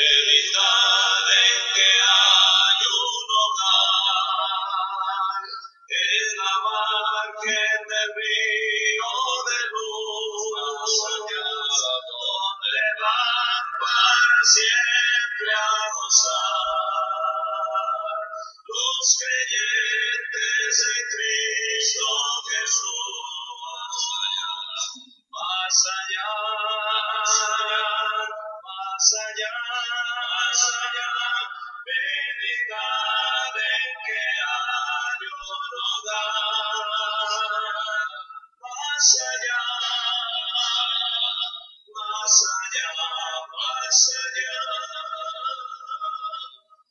Meditad en que hay un hogar, en la margen del río de luz, donde van para siempre a gozar los creyentes en Cristo Jesús. Más allá, más allá, más allá, meditad en que hay un hogar. Más allá, más allá, más allá,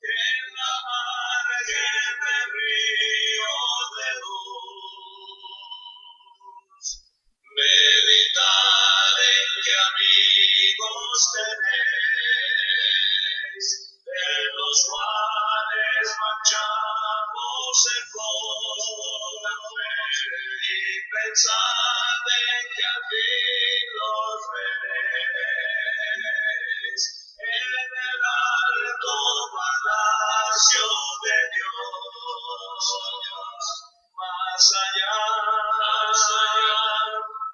en la margen del río de luz. Meditad en que amigos tenéis, de los cuales marchamos en pos de fe, y pensad en que al fin los veréis en el alto palacio de Dios. Más allá, más allá,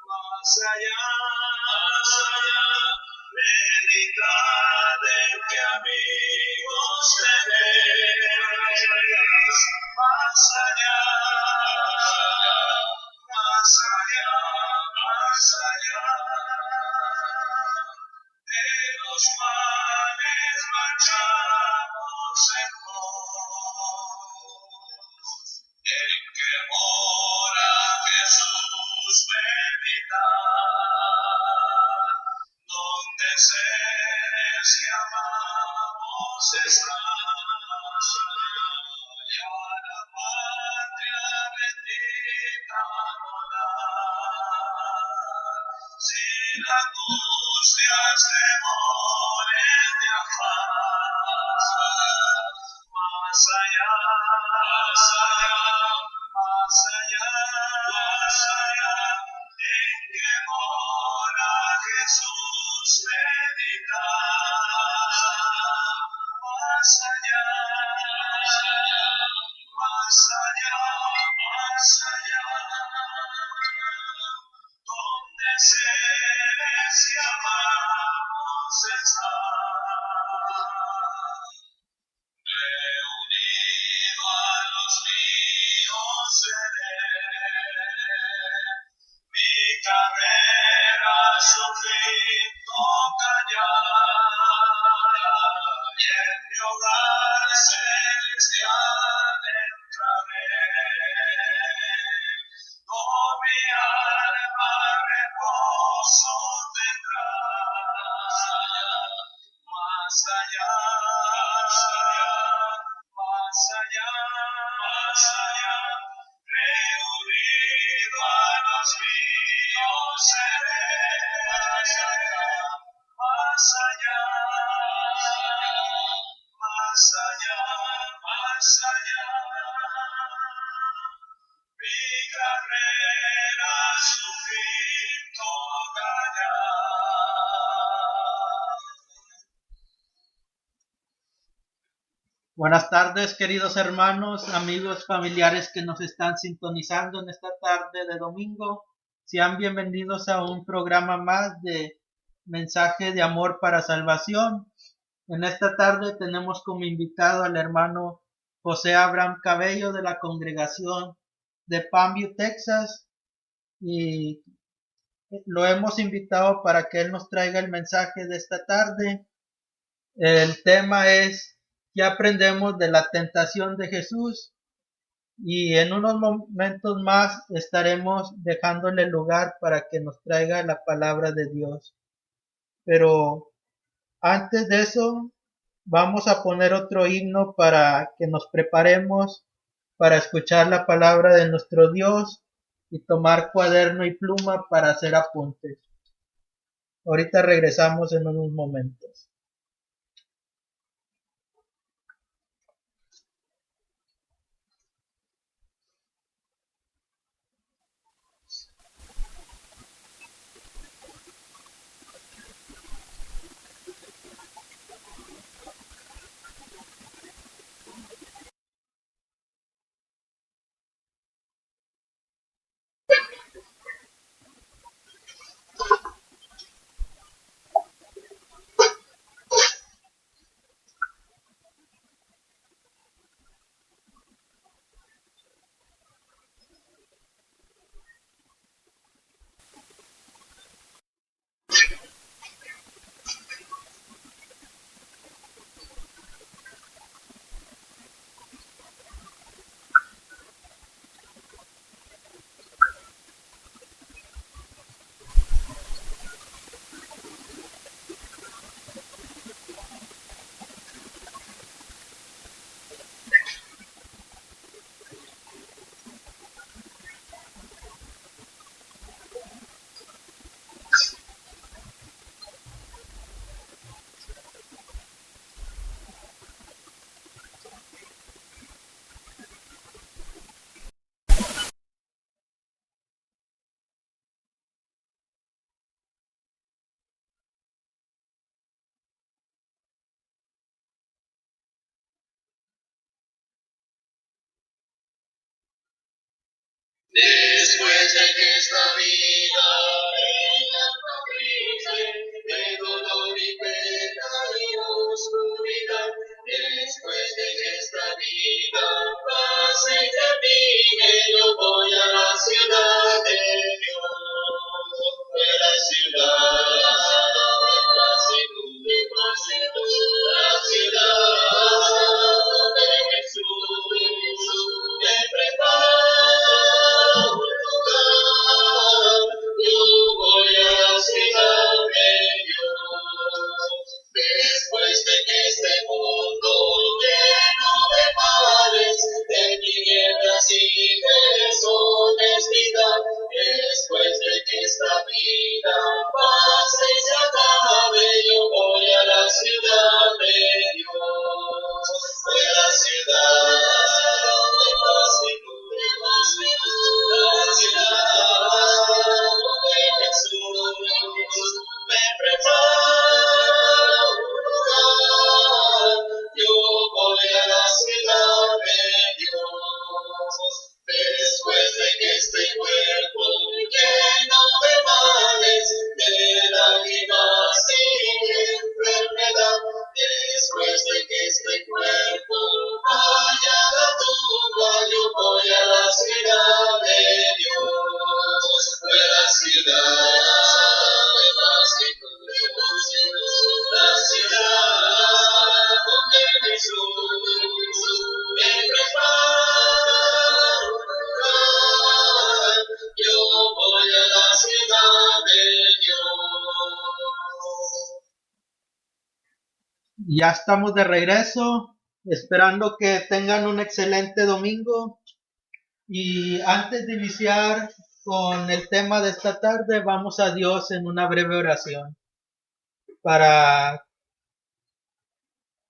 más allá, más allá, meditad en que amigos tenéis. Más allá, más allá, más allá, de los cuales marchamos en pos. En que mora Jesús, meditad, donde seres que amamos están, y a la patria bendita volar, sin angustias, temores de afán. Más allá, más allá, más allá, más allá, en que mora Jesús, meditad. Más allá, más allá, más allá, donde seres que amamos están. Reunido a los míos seré, mi carrera su fin toca ya, y en mi hogar celestial entraré. Oh, mi alma reposo tendrá. Más allá, más allá, más allá, reunido a los míos seré. Más allá, más allá, más allá, mi carrera su fin tocará. Buenas tardes, queridos hermanos, amigos, familiares que nos están sintonizando en esta tarde de domingo. Sean bienvenidos a un programa más de Mensaje de Amor para Salvación. En esta tarde tenemos como invitado al hermano José Abraham Cabello de la congregación de Palmview, Texas, y lo hemos invitado para que él nos traiga el mensaje de esta tarde. El tema es: ¿qué aprendemos de la tentación de Jesús? Y en unos momentos más estaremos dejándole lugar para que nos traiga la palabra de Dios. Pero antes de eso, vamos a poner otro himno para que nos preparemos para escuchar la palabra de nuestro Dios y tomar cuaderno y pluma para hacer apuntes. Ahorita regresamos en unos momentos. esta vida ella nos rige de dolor y pecado y oscuridad. Después de que esta vida pase y termine, yo voy a la ciudad de Dios, a la ciudad de plenitud, la ciudad donde Jesús me prepara un lugar. Yo voy a la ciudad de Dios. Después de que este mundo lleno de males, de tinieblas y deshonestidad, después de que esta vida pase y se acabe, yo voy a la ciudad de Dios. Voy a la ciudad de paz y luz, la ciudad donde Jesús me prepara un lugar. Yo voy a la ciudad de Dios. Después de que este cuerpo lleno de males, de lágrimas y enfermedad, después de que este cuerpo vaya a la tumba, yo voy a la ciudad de Dios. Voy a la ciudad de paz y luz, la ciudad donde Jesús me prepara un lugar. Yo voy a la ciudad de Dios. Ya estamos de regreso, esperando que tengan un excelente domingo. Y antes de iniciar con el tema de esta tarde, vamos a Dios en una breve oración para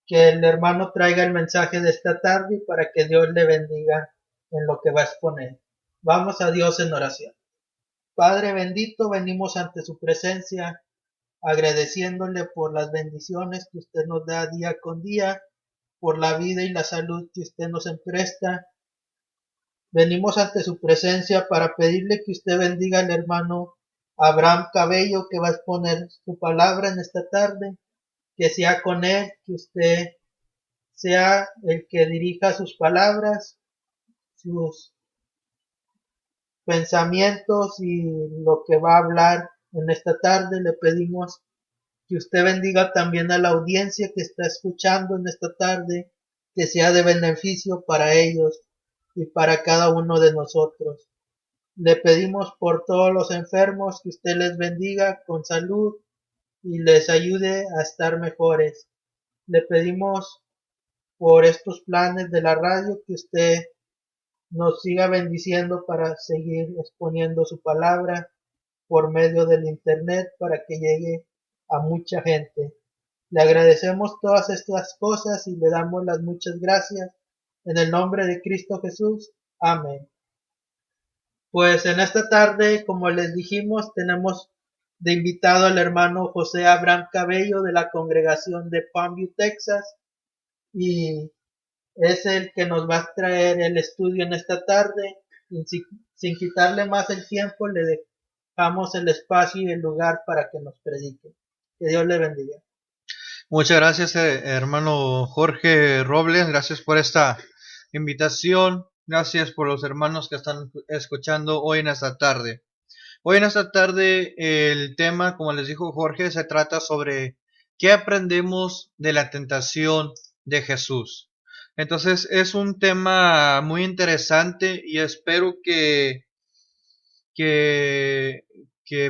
que el hermano traiga el mensaje de esta tarde y para que Dios le bendiga en lo que va a exponer. Vamos a Dios en oración. Padre bendito, venimos ante su presencia agradeciéndole por las bendiciones que usted nos da día con día, por la vida y la salud que usted nos empresta. Venimos ante su presencia para pedirle que usted bendiga al hermano Abraham Cabello, que va a exponer su palabra en esta tarde, que sea con él, que usted sea el que dirija sus palabras, sus pensamientos y lo que va a hablar en esta tarde. Le pedimos que usted bendiga también a la audiencia que está escuchando en esta tarde, que sea de beneficio para ellos y para cada uno de nosotros. Le pedimos por todos los enfermos que usted les bendiga con salud y les ayude a estar mejores. Le pedimos por estos planes de la radio que usted nos siga bendiciendo para seguir exponiendo su palabra por medio del internet para que llegue a mucha gente. Le agradecemos todas estas cosas y le damos las muchas gracias en el nombre de Cristo Jesús. Amén. Pues en esta tarde, como les dijimos, tenemos de invitado al hermano José Abraham Cabello de la congregación de Palmview, Texas, y es el que nos va a traer el estudio en esta tarde. Y sin quitarle más el tiempo, le dejamos el espacio y el lugar para que nos predique. Que Dios le bendiga. Muchas gracias, hermano Jorge Robles. Gracias por esta invitación. Gracias por los hermanos que están escuchando hoy en esta tarde. Hoy en esta tarde el tema, como les dijo Jorge, se trata sobre qué aprendemos de la tentación de Jesús. Entonces es un tema muy interesante y espero que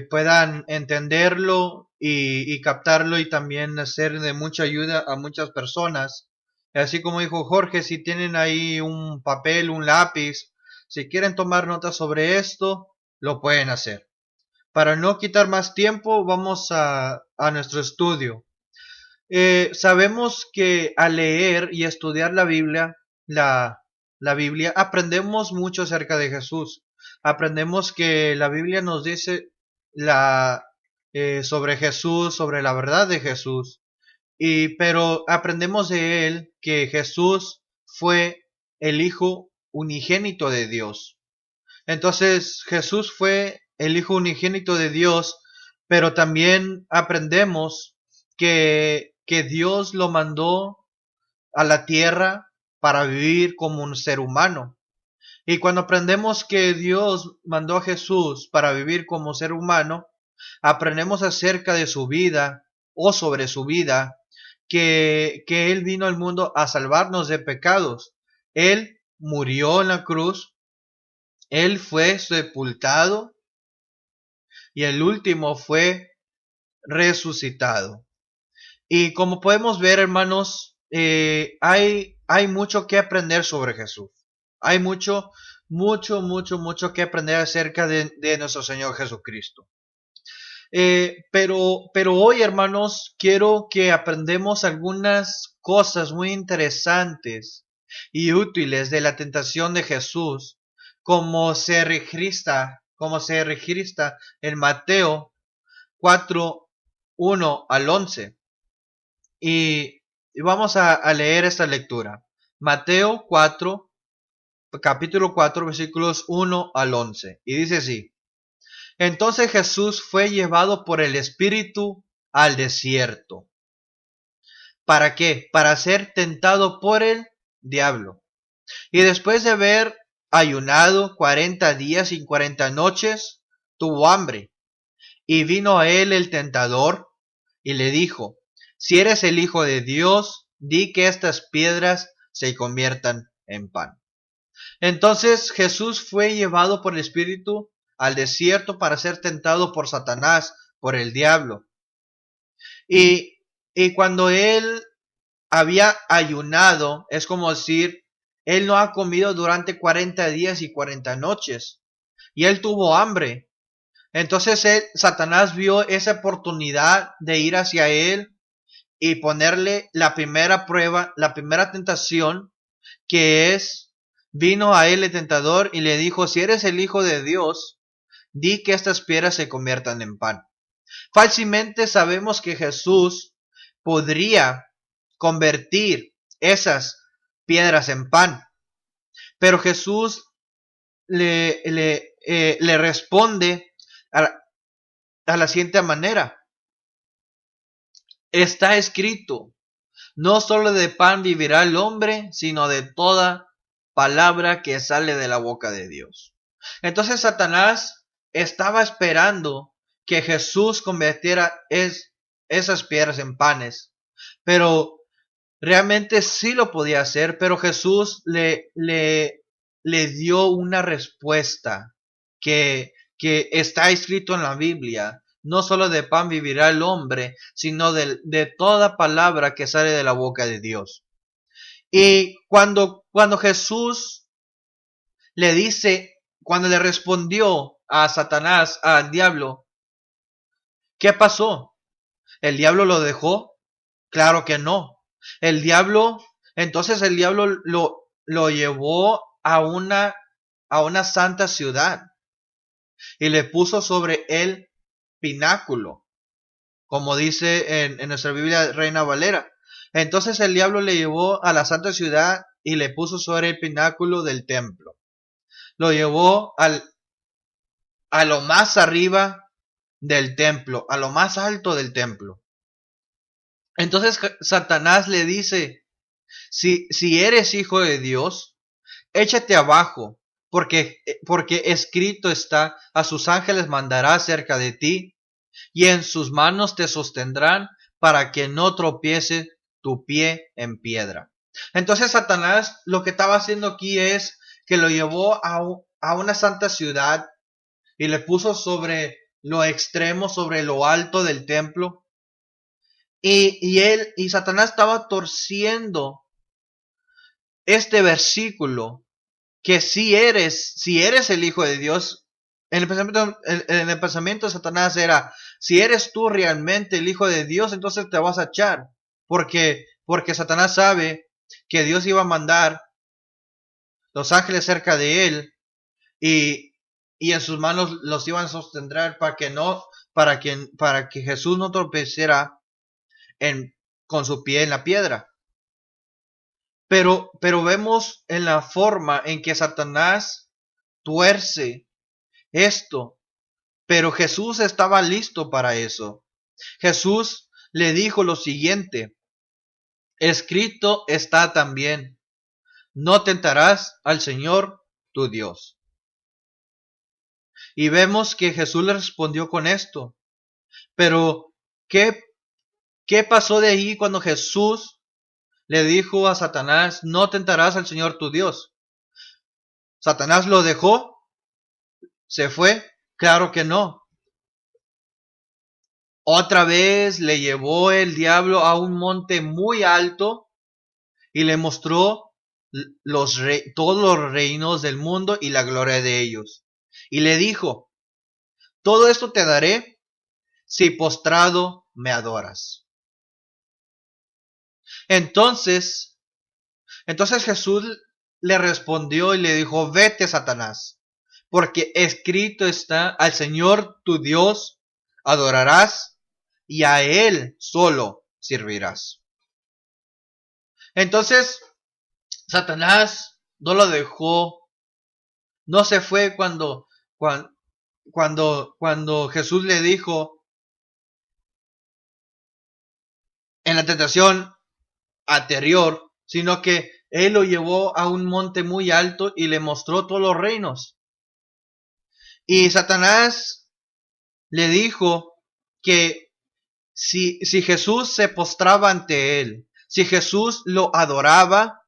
puedan entenderlo y captarlo y también ser de mucha ayuda a muchas personas. Así como dijo Jorge, si tienen ahí un papel, un lápiz, si quieren tomar notas sobre esto, lo pueden hacer. Para no quitar más tiempo, vamos a nuestro estudio. Sabemos que al leer y estudiar la Biblia, la Biblia, aprendemos mucho acerca de Jesús. Aprendemos que la Biblia nos dice sobre Jesús, sobre la verdad de Jesús. Pero aprendemos de él que Jesús fue el Hijo unigénito de Dios. Entonces Jesús fue el Hijo unigénito de Dios, pero también aprendemos que Dios lo mandó a la tierra para vivir como un ser humano. Y cuando aprendemos que Dios mandó a Jesús para vivir como ser humano, aprendemos acerca de su vida o sobre su vida, que Él vino al mundo a salvarnos de pecados. Él murió en la cruz, Él fue sepultado y el último fue resucitado. Y como podemos ver, hermanos, hay mucho que aprender sobre Jesús. Hay mucho que aprender acerca de nuestro Señor Jesucristo. Pero hoy, hermanos, quiero que aprendamos algunas cosas muy interesantes y útiles de la tentación de Jesús, como se registra en Mateo 4, 1 al 11. Y vamos a leer esta lectura. Mateo 4, capítulo 4, versículos 1 al 11. Y dice así: Entonces Jesús fue llevado por el Espíritu al desierto. ¿Para qué? Para ser tentado por el diablo. Y después de haber ayunado 40 días y 40 noches, tuvo hambre. Y vino a él el tentador y le dijo: Si eres el Hijo de Dios, di que estas piedras se conviertan en pan. Entonces Jesús fue llevado por el Espíritu al desierto para ser tentado por Satanás, por el diablo. Y cuando él había ayunado, es como decir, él no ha comido durante 40 días y 40 noches. Y él tuvo hambre. Entonces Satanás vio esa oportunidad de ir hacia él y ponerle la primera prueba, la primera tentación, que es, vino a él el tentador y le dijo: si eres el Hijo de Dios, di que estas piedras se conviertan en pan. Fácilmente sabemos que Jesús podría convertir esas piedras en pan, pero Jesús le responde a la siguiente manera: está escrito, no solo de pan vivirá el hombre, sino de toda palabra que sale de la boca de Dios. Entonces Satanás estaba esperando que Jesús convirtiera esas piedras en panes, pero realmente sí lo podía hacer, pero Jesús le dio una respuesta que está escrito en la Biblia. No solo de pan vivirá el hombre, sino de toda palabra que sale de la boca de Dios. Y cuando Jesús le dice, cuando le respondió a Satanás, al diablo, ¿qué pasó? ¿El diablo lo dejó? Claro que no. Entonces el diablo lo llevó a una santa ciudad y le puso sobre el pináculo, como dice en nuestra Biblia Reina Valera. Entonces el diablo le llevó a la santa ciudad y le puso sobre el pináculo del templo. Lo llevó a lo más arriba del templo, a lo más alto del templo. Entonces Satanás le dice: si eres hijo de Dios, échate abajo, porque escrito está, a sus ángeles mandará cerca de ti, y en sus manos te sostendrán para que no tropiece tu pie en piedra. Entonces Satanás lo que estaba haciendo aquí es que lo llevó a una santa ciudad y le puso sobre lo extremo, sobre lo alto del templo. Y Satanás estaba torciendo este versículo, que si eres el Hijo de Dios. En el pensamiento de Satanás era: si eres tú realmente el Hijo de Dios, entonces te vas a echar, porque Satanás sabe que Dios iba a mandar los ángeles cerca de él y en sus manos los iban a sostener para que Jesús no tropezara con su pie en la piedra. Pero vemos en la forma en que Satanás tuerce esto, Pero Jesús estaba listo para eso. Jesús le dijo lo siguiente: escrito está también, no tentarás al Señor tu Dios. Y vemos que Jesús le respondió con esto. Pero, ¿qué pasó de ahí cuando Jesús le dijo a Satanás, no tentarás al Señor tu Dios? ¿Satanás lo dejó? ¿Se fue? Claro que no. Otra vez le llevó el diablo a un monte muy alto y le mostró todos los reinos del mundo y la gloria de ellos. Y le dijo, todo esto te daré si postrado me adoras. Entonces Jesús le respondió y le dijo, vete, Satanás, porque escrito está, al Señor tu Dios adorarás y a Él solo servirás. Entonces Satanás no lo dejó, no se fue cuando Jesús le dijo en la tentación anterior, sino que Él lo llevó a un monte muy alto y le mostró todos los reinos. Y Satanás le dijo que si Jesús se postraba ante él, si Jesús lo adoraba,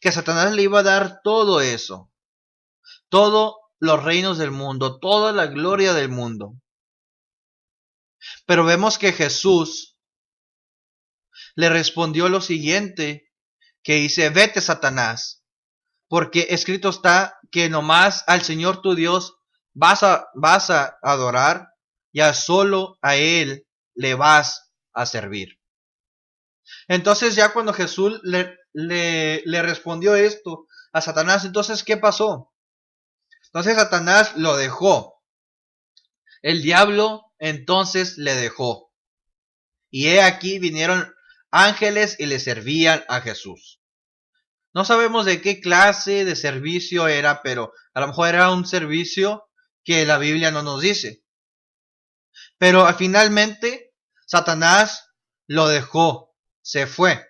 que Satanás le iba a dar todo eso, todos los reinos del mundo, toda la gloria del mundo. Pero vemos que Jesús le respondió lo siguiente, que dice, vete, Satanás, porque escrito está que nomás al Señor tu Dios vas a adorar, y a solo a Él le vas a servir. Entonces ya cuando Jesús le respondió esto a Satanás, entonces ¿qué pasó? Entonces Satanás lo dejó. El diablo entonces le dejó. Y he aquí vinieron ángeles y le servían a Jesús. No sabemos de qué clase de servicio era, pero a lo mejor era un servicio que la Biblia no nos dice. Pero finalmente Satanás lo dejó, se fue.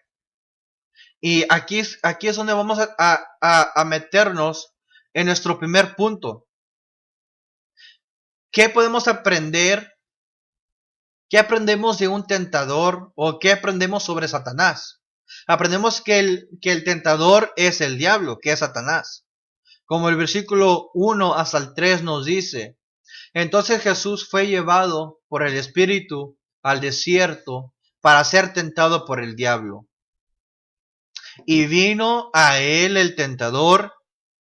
Y aquí es donde vamos a meternos en nuestro primer punto. ¿Qué podemos aprender? ¿Qué aprendemos de un tentador o qué aprendemos sobre Satanás? Aprendemos que el tentador es el diablo, que es Satanás. Como el versículo 1 hasta el 3 nos dice, entonces Jesús fue llevado por el Espíritu al desierto para ser tentado por el diablo. Y vino a él el tentador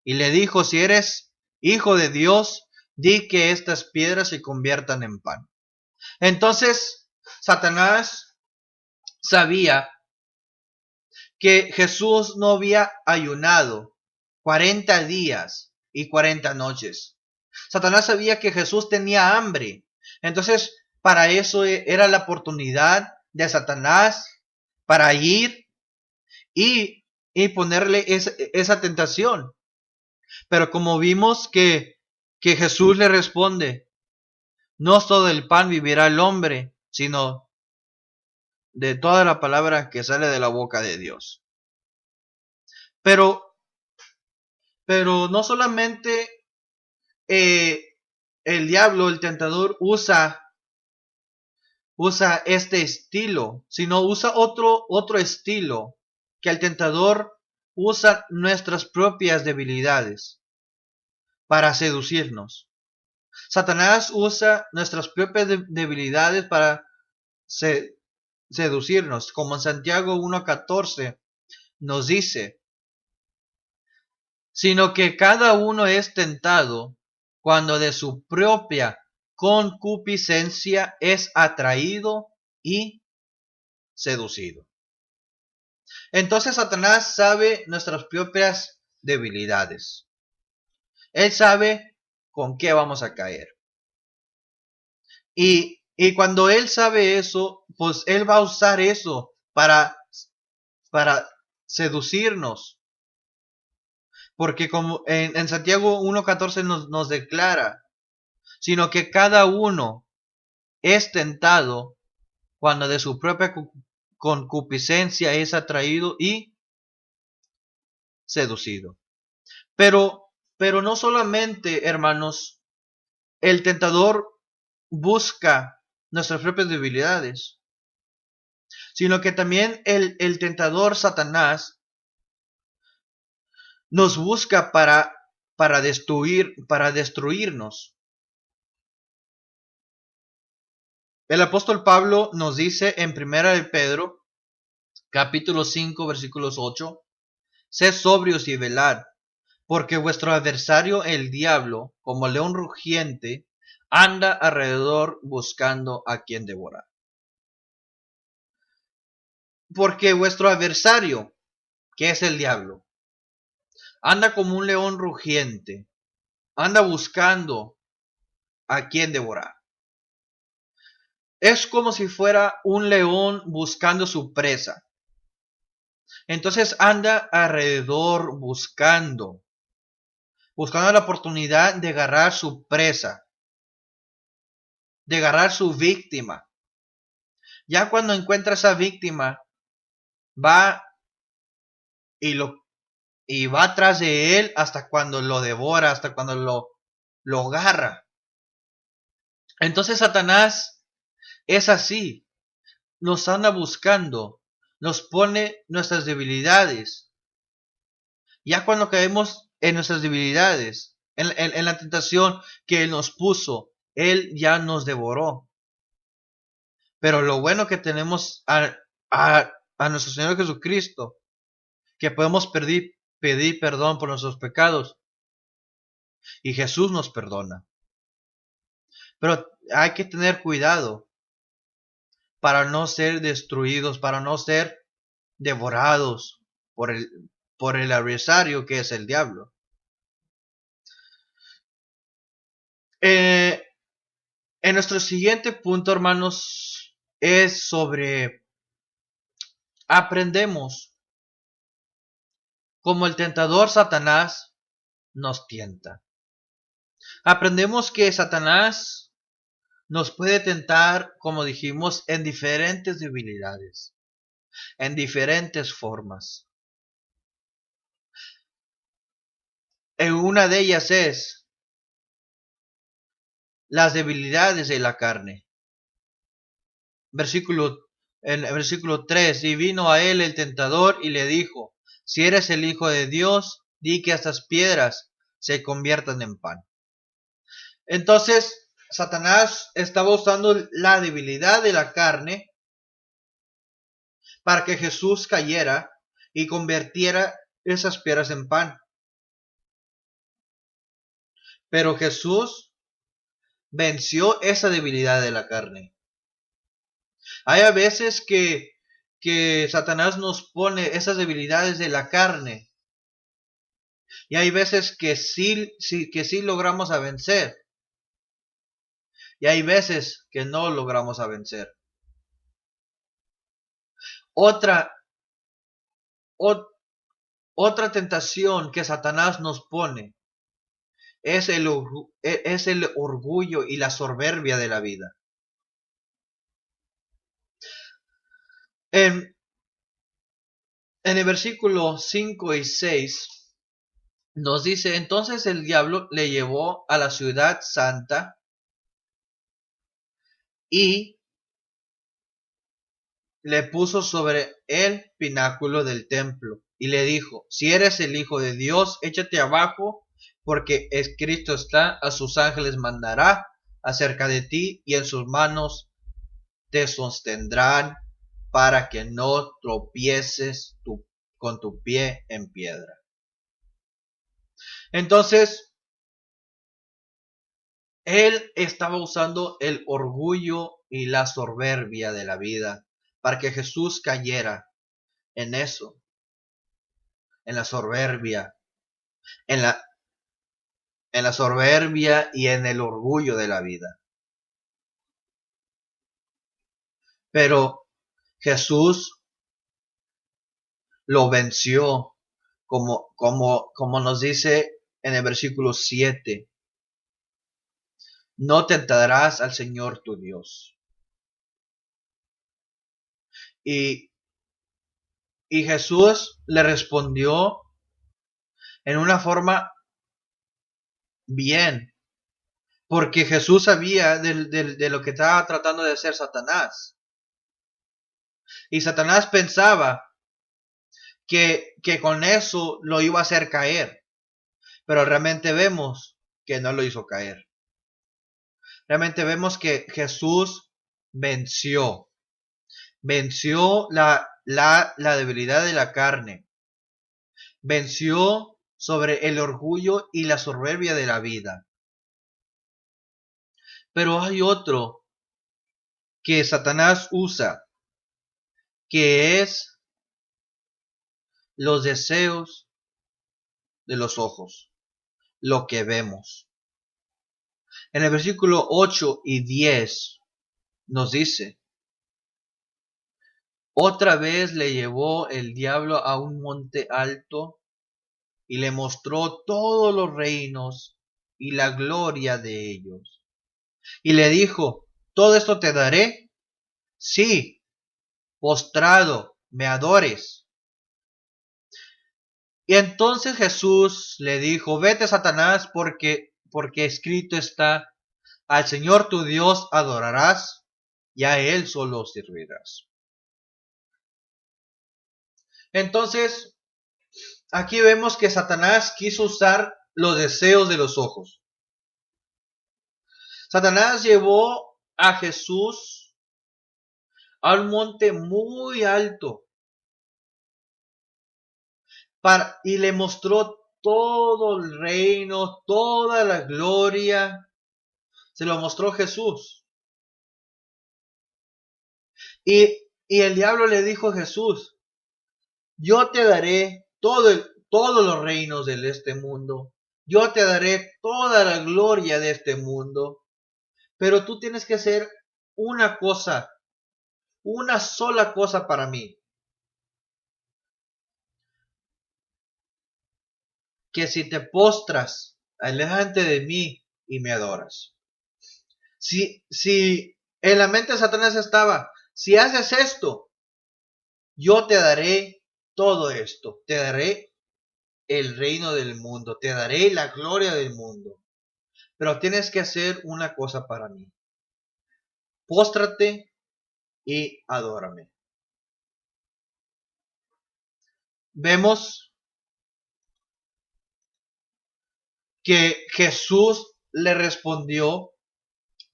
y le dijo, si eres hijo de Dios, di que estas piedras se conviertan en pan. Entonces, Satanás sabía que Jesús no había ayunado 40 días y 40 noches. Satanás sabía que Jesús tenía hambre. Entonces, para eso era la oportunidad de Satanás para ir y ponerle esa tentación. Pero como vimos que Jesús le responde, no solo del pan vivirá el hombre, sino de toda la palabra que sale de la boca de Dios. Pero no solamente el diablo, el tentador, usa este estilo, sino usa otro estilo, que el tentador usa nuestras propias debilidades para seducirnos. Satanás usa nuestras propias debilidades para seducirnos, como en Santiago 1:14 nos dice, sino que cada uno es tentado cuando de su propia concupiscencia es atraído y seducido. Entonces Satanás sabe nuestras propias debilidades. Él sabe con qué vamos a caer. Y cuando él sabe eso, pues él va a usar eso para seducirnos. Porque como en Santiago 1:14 nos declara, sino que cada uno es tentado cuando de su propia concupiscencia es atraído y seducido. Pero no solamente, hermanos, el tentador busca nuestras propias debilidades, sino que también el tentador Satanás nos busca para destruirnos. El apóstol Pablo nos dice en 1 de Pedro, capítulo 5, versículos 8, sed sobrios y velad, porque vuestro adversario el diablo, como león rugiente, anda alrededor buscando a quien devorar. Porque vuestro adversario, que es el diablo, anda como un león rugiente, anda buscando a quien devorar. Es como si fuera un león buscando su presa. Entonces anda alrededor buscando la oportunidad de agarrar su presa, de agarrar su víctima. Ya cuando encuentra esa víctima, va y va atrás de él hasta cuando lo devora, hasta cuando lo agarra. Entonces Satanás es así, nos anda buscando, nos pone nuestras debilidades. Ya cuando caemos en nuestras debilidades, en la tentación que Él nos puso, Él ya nos devoró. Pero lo bueno que tenemos a nuestro Señor Jesucristo, que podemos pedir perdón por nuestros pecados, y Jesús nos perdona. Pero hay que tener cuidado para no ser destruidos, para no ser devorados por el adversario que es el diablo. En nuestro siguiente punto, hermanos, es sobre aprendemos como el tentador Satanás nos tienta. Aprendemos que Satanás nos puede tentar, como dijimos, en diferentes debilidades, en diferentes formas. En una de ellas es las debilidades de la carne. En el versículo 3, y vino a él el tentador y le dijo, si eres el Hijo de Dios, di que estas piedras se conviertan en pan. Entonces, Satanás estaba usando la debilidad de la carne para que Jesús cayera y convirtiera esas piedras en pan. Pero Jesús venció esa debilidad de la carne. Hay a veces que Satanás nos pone esas debilidades de la carne. Y hay veces que sí logramos a vencer. Y hay veces que no logramos a vencer. Otra tentación que Satanás nos pone es el orgullo y la soberbia de la vida. En el versículo 5 y 6 nos dice, entonces el diablo le llevó a la ciudad santa y le puso sobre el pináculo del templo y le dijo, si eres el Hijo de Dios, échate abajo, porque escrito está, a sus ángeles mandará acerca de ti y en sus manos te sostendrán para que no tropieces con tu pie en piedra. Entonces, él estaba usando el orgullo y la soberbia de la vida para que Jesús cayera en eso, en la soberbia, en la soberbia y en el orgullo de la vida. Pero Jesús lo venció, como nos dice en el versículo 7. no tentarás al Señor tu Dios. Y Jesús le respondió en una forma bien, porque Jesús sabía de lo que estaba tratando de hacer Satanás. Y Satanás pensaba que con eso lo iba a hacer caer, pero realmente vemos que no lo hizo caer. Realmente vemos que Jesús venció la debilidad de la carne, venció sobre el orgullo y la soberbia de la vida. Pero hay otro que Satanás usa, que es los deseos de los ojos, lo que vemos. En el versículo 8 y 10 nos dice: otra vez le llevó el diablo a un monte alto y le mostró todos los reinos y la gloria de ellos. Y le dijo: ¿todo esto te daré? Sí, postrado me adores. Y entonces Jesús le dijo: vete, Satanás, porque escrito está: al Señor tu Dios adorarás y a Él solo servirás. Entonces, aquí vemos que Satanás quiso usar los deseos de los ojos. Satanás llevó a Jesús a un monte muy alto y le mostró todo el reino, toda la gloria. Se lo mostró Jesús. Y el diablo le dijo a Jesús: yo te daré todos los reinos de este mundo. Yo te daré toda la gloria de este mundo. Pero tú tienes que hacer una cosa, una sola cosa para mí. Que si te postras delante de mí y me adoras. Si en la mente de Satanás estaba: si haces esto, yo te daré todo esto. Te daré el reino del mundo. Te daré la gloria del mundo. Pero tienes que hacer una cosa para mí. Póstrate y adórame. Vemos que Jesús le respondió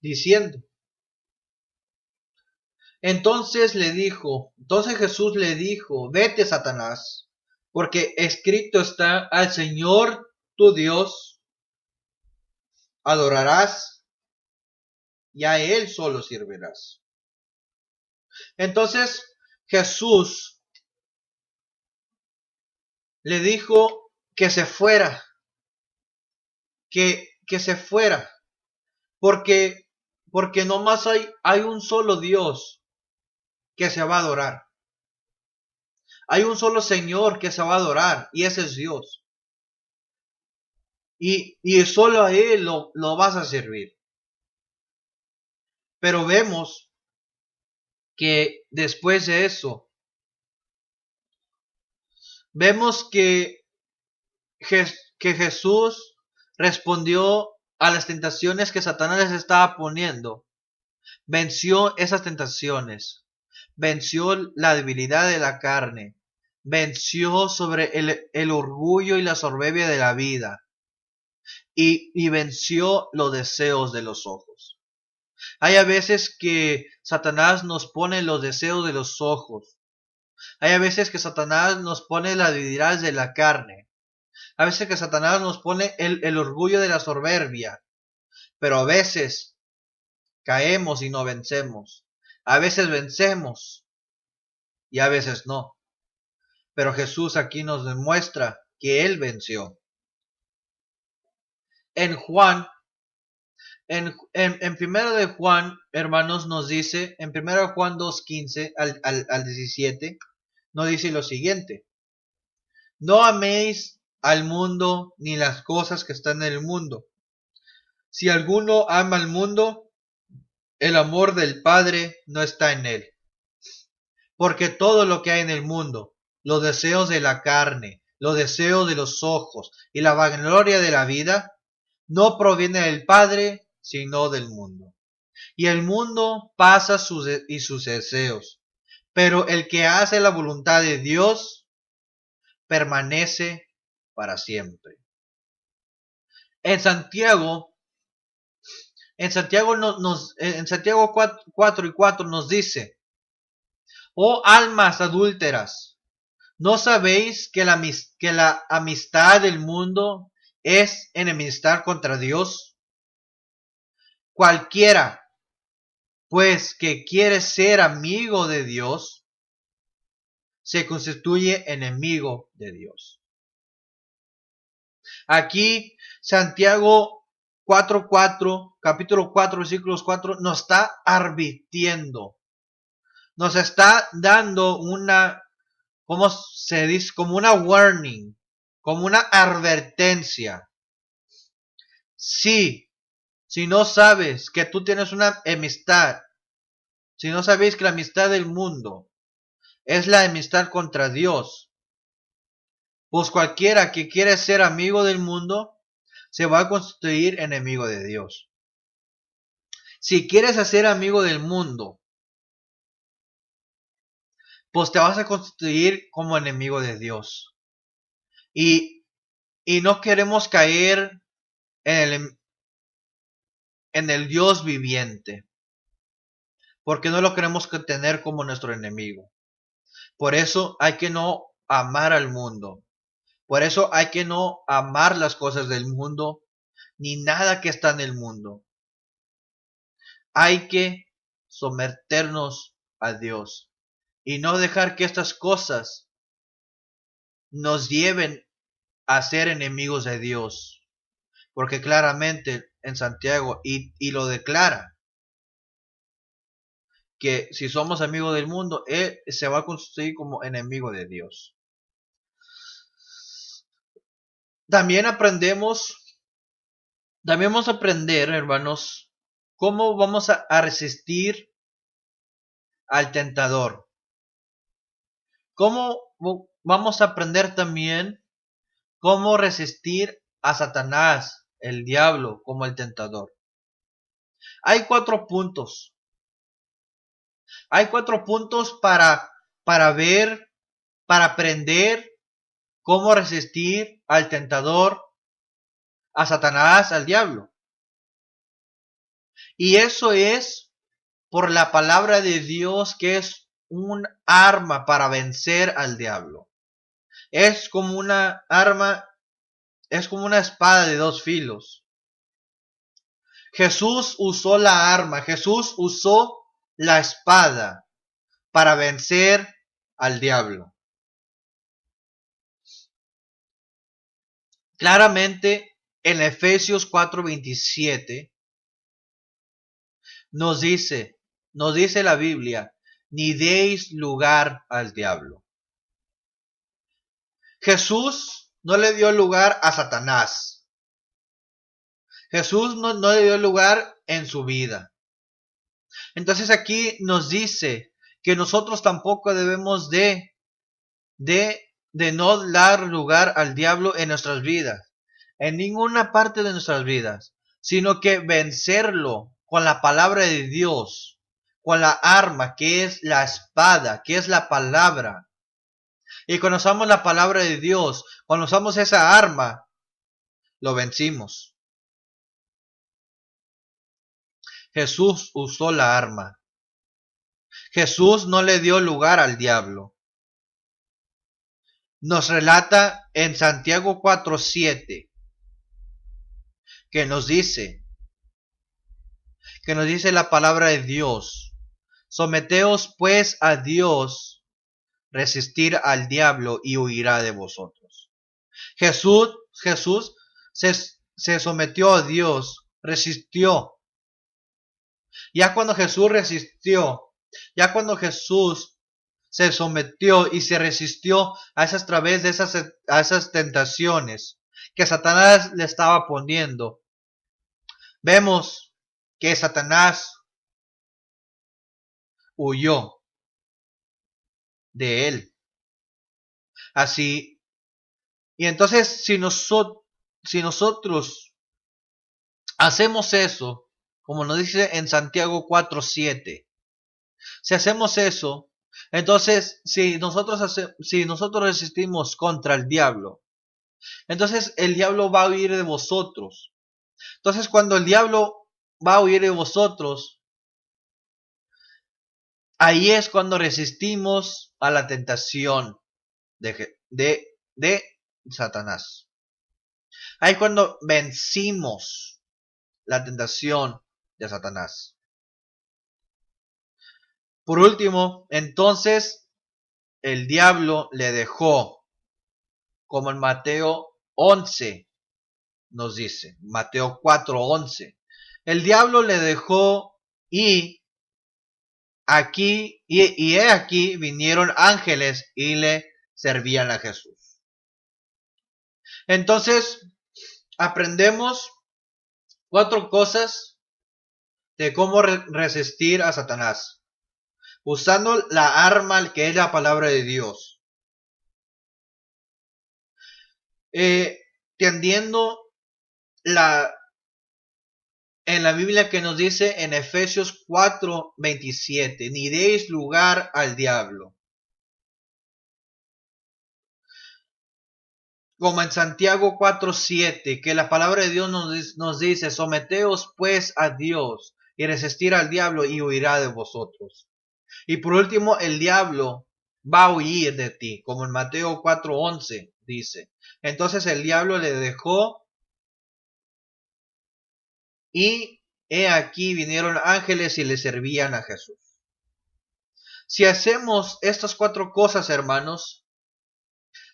diciendo: entonces Jesús le dijo: vete, Satanás, porque escrito está: al Señor tu Dios adorarás y a Él solo servirás. Entonces Jesús le dijo que se fuera, que se fuera, porque nomás hay un solo Dios que se va a adorar. Hay un solo Señor que se va a adorar, y ese es Dios. Y solo a Él lo vas a servir. Pero vemos que después de eso, vemos que Jesús respondió a las tentaciones que Satanás les estaba poniendo. Venció esas tentaciones. Venció la debilidad de la carne. Venció sobre el orgullo y la soberbia de la vida. Y venció los deseos de los ojos. Hay a veces que Satanás nos pone los deseos de los ojos. Hay a veces que Satanás nos pone las debilidades de la carne. A veces que Satanás nos pone el orgullo de la soberbia. Pero a veces caemos y no vencemos. A veces vencemos y a veces no. Pero Jesús aquí nos demuestra que Él venció. En Juan, en primero de Juan, hermanos, nos dice, en primero de Juan 2:15 al 17, nos dice lo siguiente: no améis al mundo ni las cosas que están en el mundo. Si alguno ama al mundo, el amor del Padre no está en él. Porque todo lo que hay en el mundo, los deseos de la carne, los deseos de los ojos y la vanagloria de la vida, no proviene del Padre, sino del mundo. Y el mundo pasa sus deseos, pero el que hace la voluntad de Dios permanece para siempre. En Santiago, en Santiago 4:4 nos dice: oh almas adúlteras, ¿no sabéis que la amistad del mundo es enemistad contra Dios? Cualquiera, pues, que quiere ser amigo de Dios, se constituye enemigo de Dios. Aquí, Santiago 4:4, capítulo 4, versículos 4, nos está advirtiendo. Nos está dando una, ¿cómo se dice? Como una warning, como una advertencia. Si no sabes que tú tienes una amistad, si no sabéis que la amistad del mundo es la amistad contra Dios, pues cualquiera que quiere ser amigo del mundo se va a constituir enemigo de Dios. Si quieres ser amigo del mundo, pues te vas a constituir como enemigo de Dios. Y no queremos caer en el Dios viviente, porque no lo queremos tener como nuestro enemigo. Por eso hay que no amar al mundo. Por eso hay que no amar las cosas del mundo, ni nada que está en el mundo. Hay que someternos a Dios y no dejar que estas cosas nos lleven a ser enemigos de Dios. Porque claramente en Santiago, y lo declara, que si somos amigos del mundo, él se va a constituir como enemigo de Dios. También vamos a aprender, hermanos, cómo vamos a resistir al tentador. Cómo vamos a aprender también cómo resistir a Satanás, el diablo, como el tentador. Hay 4 puntos. Hay 4 puntos para ver, para aprender cómo resistir al tentador, a Satanás, al diablo. Y eso es por la palabra de Dios, que es un arma para vencer al diablo. Es como una arma, es como una espada de 2 filos. Jesús usó la arma, Jesús usó la espada para vencer al diablo. Claramente en Efesios 4:27 nos dice la Biblia: ni deis lugar al diablo. Jesús no le dio lugar a Satanás. Jesús no le dio lugar en su vida. Entonces aquí nos dice que nosotros tampoco debemos de no dar lugar al diablo en nuestras vidas, en ninguna parte de nuestras vidas, sino que vencerlo con la palabra de Dios, con la arma que es la espada, que es la palabra. Y cuando usamos la palabra de Dios, cuando usamos esa arma, lo vencimos. Jesús usó la arma. Jesús no le dio lugar al diablo. Nos relata en Santiago 4:7 que nos dice la palabra de Dios: someteos pues a Dios, resistir al diablo y huirá de vosotros. Jesús se sometió a Dios, resistió. Ya cuando Jesús resistió, ya cuando Jesús se sometió y se resistió a esas tentaciones que Satanás le estaba poniendo, vemos que Satanás huyó de él. Así, y entonces si nosotros hacemos eso, como nos dice en Santiago 4:7, si hacemos eso, entonces si nosotros resistimos contra el diablo, entonces el diablo va a huir de vosotros. Entonces cuando el diablo va a huir de vosotros, ahí es cuando resistimos a la tentación de Satanás. Ahí es cuando vencimos la tentación de Satanás. Por último, entonces el diablo le dejó, como en Mateo 11 nos dice, Mateo 4:11. El diablo le dejó y he aquí vinieron ángeles y le servían a Jesús. Entonces, aprendemos 4 cosas de cómo resistir a Satanás, usando la arma que es la palabra de Dios. Tendiendo en la Biblia que nos dice en Efesios 4:27, ni deis lugar al diablo. Como en Santiago 4:7, que la palabra de Dios nos dice, someteos pues a Dios y resistir al diablo y huirá de vosotros. Y por último, el diablo va a huir de ti, como en Mateo 4:11 dice. Entonces el diablo le dejó y he aquí vinieron ángeles y le servían a Jesús. Si hacemos estas 4 cosas, hermanos,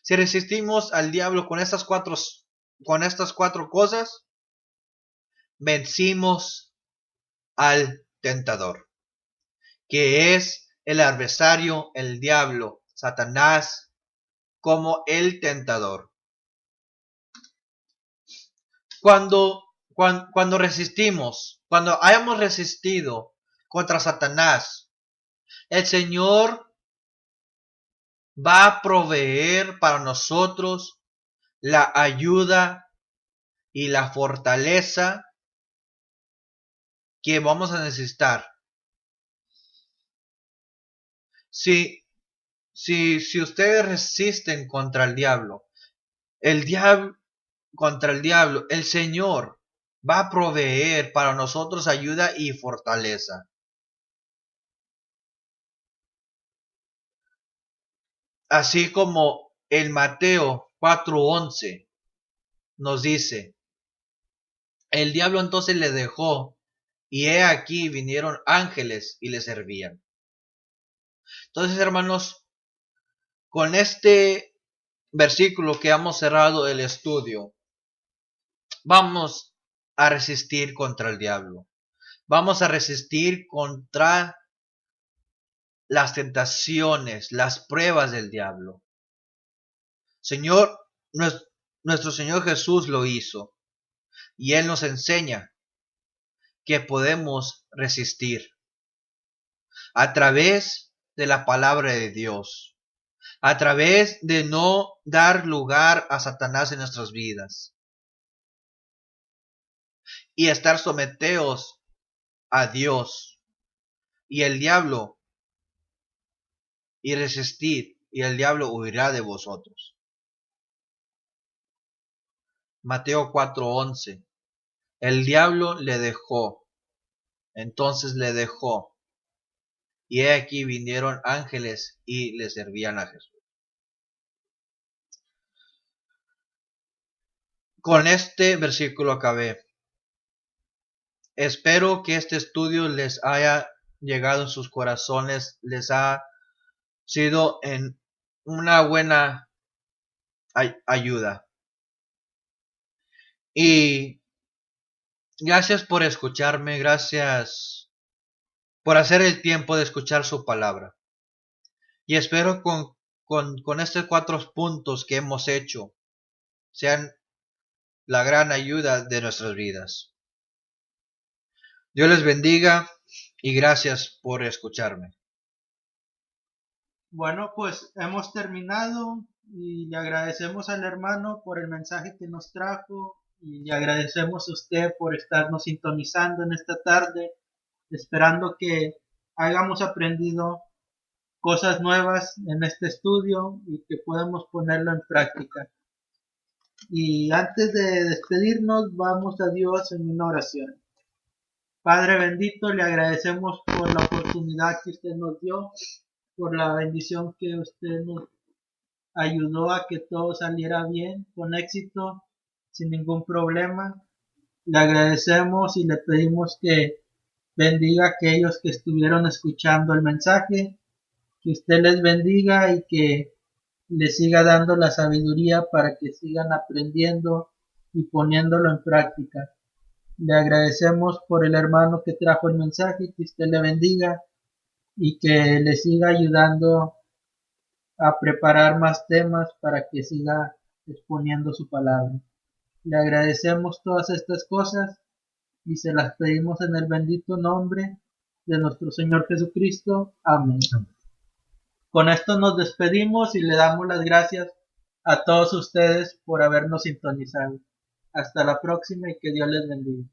si resistimos al diablo con estas cuatro cosas, vencimos al tentador, que es el adversario, el diablo, Satanás, como el tentador. Cuando resistimos, cuando hayamos resistido contra Satanás, el Señor va a proveer para nosotros la ayuda y la fortaleza que vamos a necesitar. Si ustedes resisten contra el diablo, el Señor va a proveer para nosotros ayuda y fortaleza. Así como el Mateo 4:11 nos dice, el diablo entonces le dejó y he aquí vinieron ángeles y le servían. Entonces, hermanos, con este versículo que hemos cerrado el estudio, vamos a resistir contra el diablo. Vamos a resistir contra las tentaciones, las pruebas del diablo. Nuestro Señor Jesús lo hizo. Y Él nos enseña que podemos resistir a través de la palabra de Dios, a través de no dar lugar a Satanás en nuestras vidas y estar sometidos a Dios y el diablo y resistir y el diablo huirá de vosotros. Mateo 4:11. El diablo le dejó, entonces le dejó, y he aquí vinieron ángeles y le servían a Jesús. Con este versículo acabé. Espero que este estudio les haya llegado en sus corazones, les ha sido en una buena ayuda. Y gracias por escucharme, gracias por hacer el tiempo de escuchar su palabra. Y espero con estos 4 puntos que hemos hecho sean la gran ayuda de nuestras vidas. Dios les bendiga y gracias por escucharme. Bueno, pues hemos terminado y le agradecemos al hermano por el mensaje que nos trajo y le agradecemos a usted por estarnos sintonizando en esta tarde, esperando que hayamos aprendido cosas nuevas en este estudio y que podamos ponerlo en práctica. Y antes de despedirnos, vamos a Dios en una oración. Padre bendito, le agradecemos por la oportunidad que usted nos dio, por la bendición que usted nos ayudó a que todo saliera bien, con éxito, sin ningún problema. Le agradecemos y le pedimos que bendiga a aquellos que estuvieron escuchando el mensaje, que usted les bendiga y que les siga dando la sabiduría para que sigan aprendiendo y poniéndolo en práctica. Le agradecemos por el hermano que trajo el mensaje, que usted le bendiga y que le siga ayudando a preparar más temas para que siga exponiendo su palabra. Le agradecemos todas estas cosas y se las pedimos en el bendito nombre de nuestro Señor Jesucristo. Amén. Con esto nos despedimos y le damos las gracias a todos ustedes por habernos sintonizado. Hasta la próxima y que Dios les bendiga.